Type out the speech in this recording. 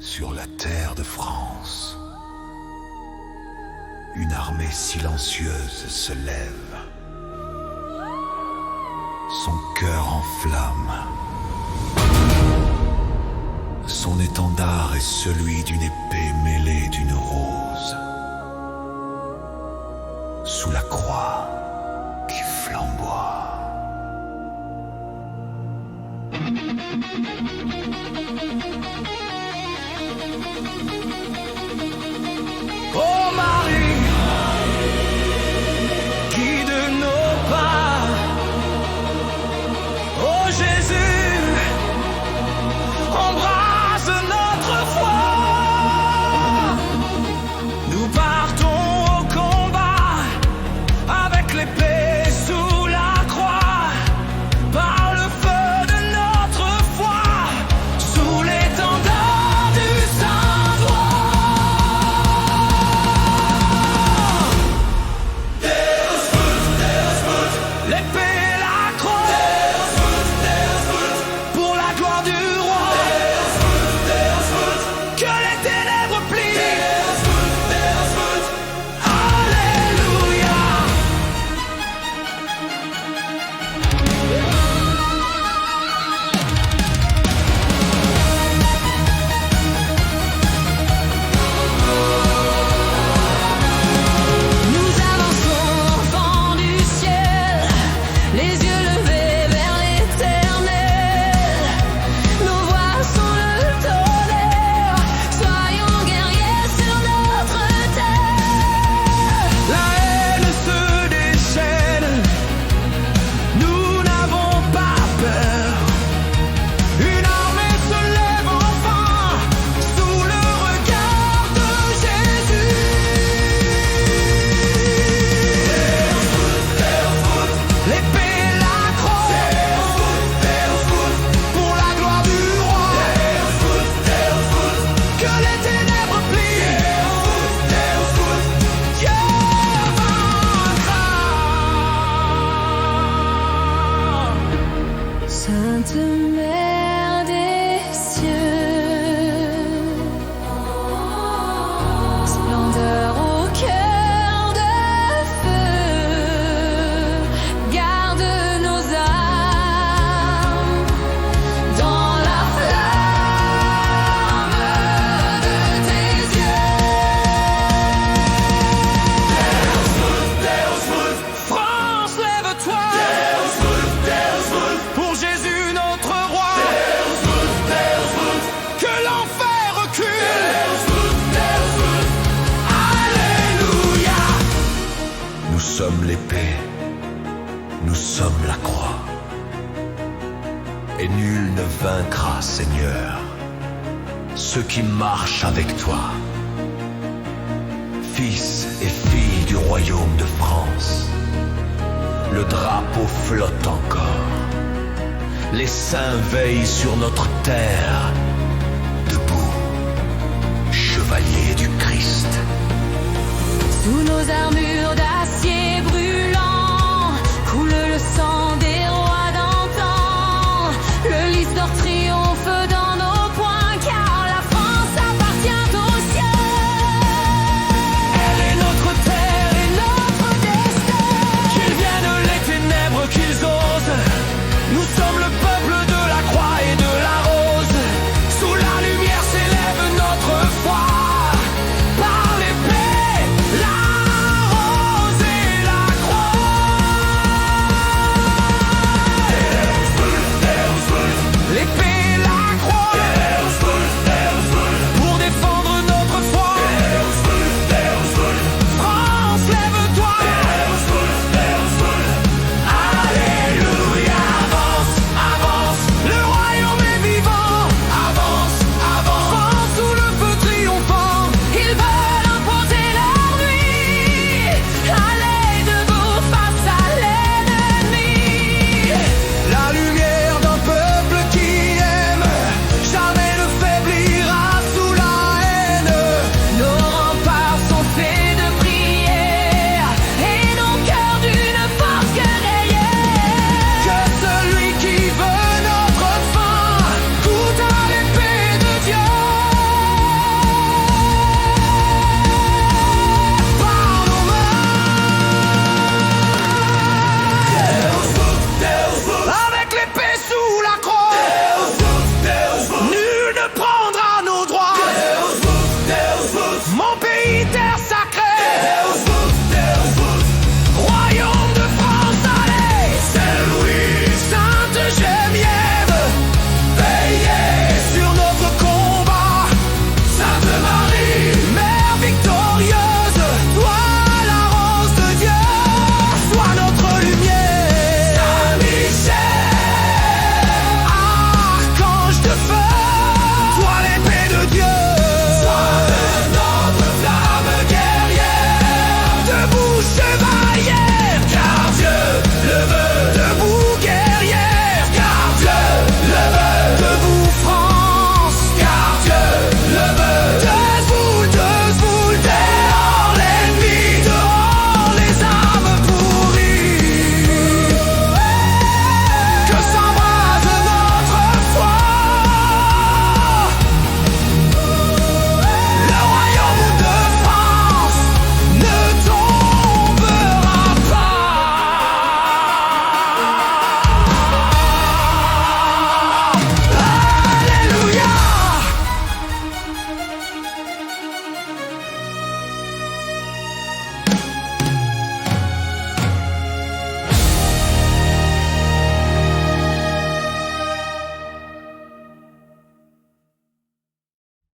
Sur la terre de France, une armée silencieuse se lève. Son cœur en flamme. Son étendard est celui d'une épée mêlée d'une rose. Sous la croix qui flamboie. Oh Marie, guide nos pas. Oh Jésus, embrasse notre foi. Nous partons au combat avec l'épée sous la croix, par le feu de notre foi, sous l'étendard du Saint-Droit. L'épée et la croix, pour la gloire du roi, que les ténèbres plient. Alléluia. Nous avançons, enfants du ciel, les yeux levés vers l'éternel. Nos voix sont le tonnerre, soyons guerriers sur notre terre. La haine se déchaîne, nous n'avons pas peur. Une armée se lève enfin, sous le regard de Jésus. L'épée et la croix, pour la gloire du roi, que les ténèbres plient. Dieu vaincra. Sainte Mère des cieux, splendeur au cœur de feu, garde nos âmes dans la flamme de tes yeux. France, lève-toi pour Jésus notre roi. Que l'enfer recule. Alléluia. Nous sommes l'épée, nous sommes la croix. Et nul ne vaincra, Seigneur, ceux qui marchent avec toi. Fils et filles du royaume de France, le drapeau flotte encore. Les saints veillent sur notre terre, debout, chevaliers du Christ. Sous nos armures d'argent,